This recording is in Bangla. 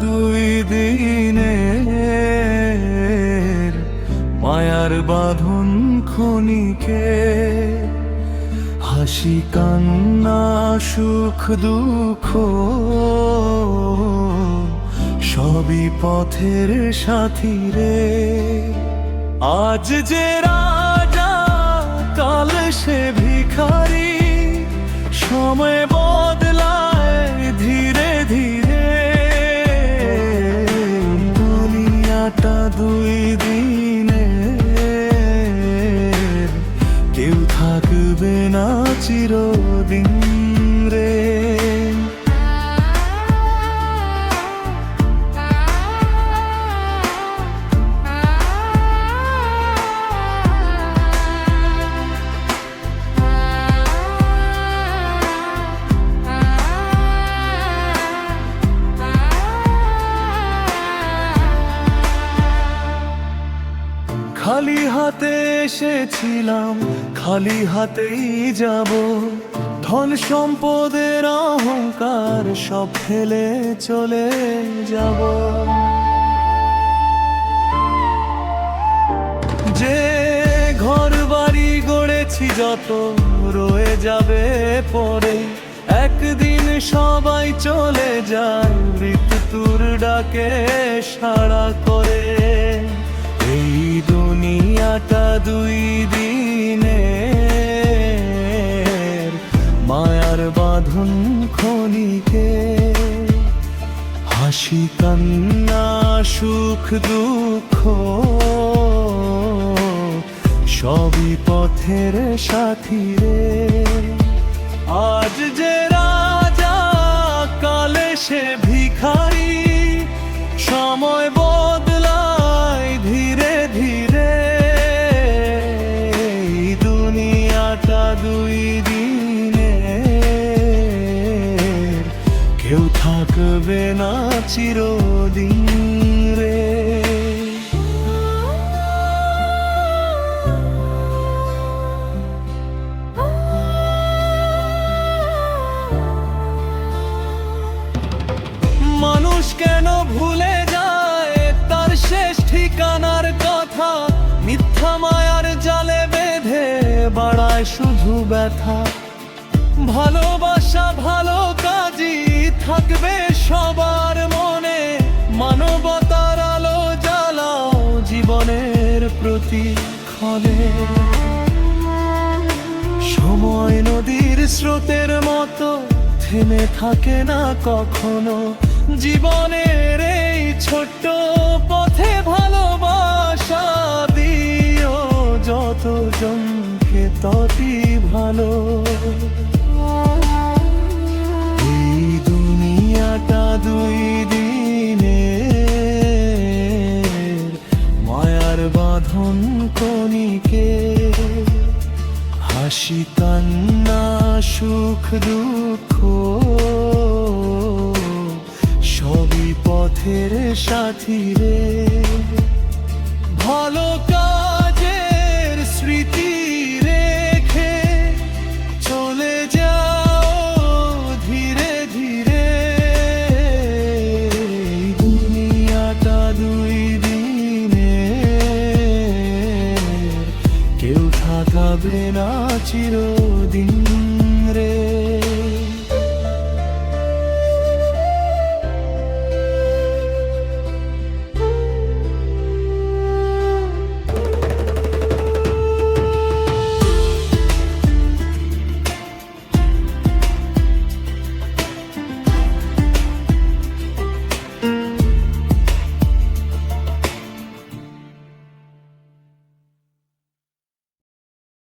দুই দিনের মায়ার বাঁধন ক্ষণিকে, হাসি কান্না সুখ দুঃখ সবই পথের সাথী রে। আজ যে রাজা কাল সে ভিখারি, সময় বদলায় ধীরে ধীরে। দুনিয়াটা দুই দিনের, কেউ থাকবে না চিরদিন রে। খালি হাতে এসেছিলাম, খালি হাতেই যাব। ধন সম্পদের অহংকার সব ফেলে চলে যাব। যে ঘর বাড়ি গড়েছি যত রয়ে যাবে পরে। একদিন সবাই চলে যায় মৃত্যুর ডাকে সাড়া করে। এই দুনিয়াটা দুই দিনের মায়ার বাঁধন ক্ষণিকে, হাসি কান্না সুখ দুঃখ সবই পথের সাথী রে। আজ যে রাজা কালে সে ভিখারি, সময় বদলায় ধীরে ধীরে। দুনিয়াটা দুই দিনের, কেউ থাকবে না চিরদিন রে। মানুষ কেন ভুলে যায় তার শেষ ঠিকানার কথা? মিথ্যা মায়ার জালে বেঁধে বাড়ায় শুধু ব্যথা। ভালোবাসা ভালো কাজই থাকবে সবার মনে। মানবতার আলো জ্বালাও জীবনের প্রতিক্ষণে। সময় নদীর স্রোতের মতো থেমে থাকে না কখনো। জীবনের এই ছোট্ট পথে ভালোবাসা দিও যতজনকে ততই ভালো। এই দুনিয়াটা দুই দিনের মায়ার বাঁধন ক্ষণিকে, হাসি কান্না সুখ দুঃখ সবই পথের সাথী রে। ভালো কাজের স্মৃতি রেখে চলে যাও ধীরে ধীরে। দুনিয়াটা দুই দিনের, কেউ থাকবে না চিরদিন রে।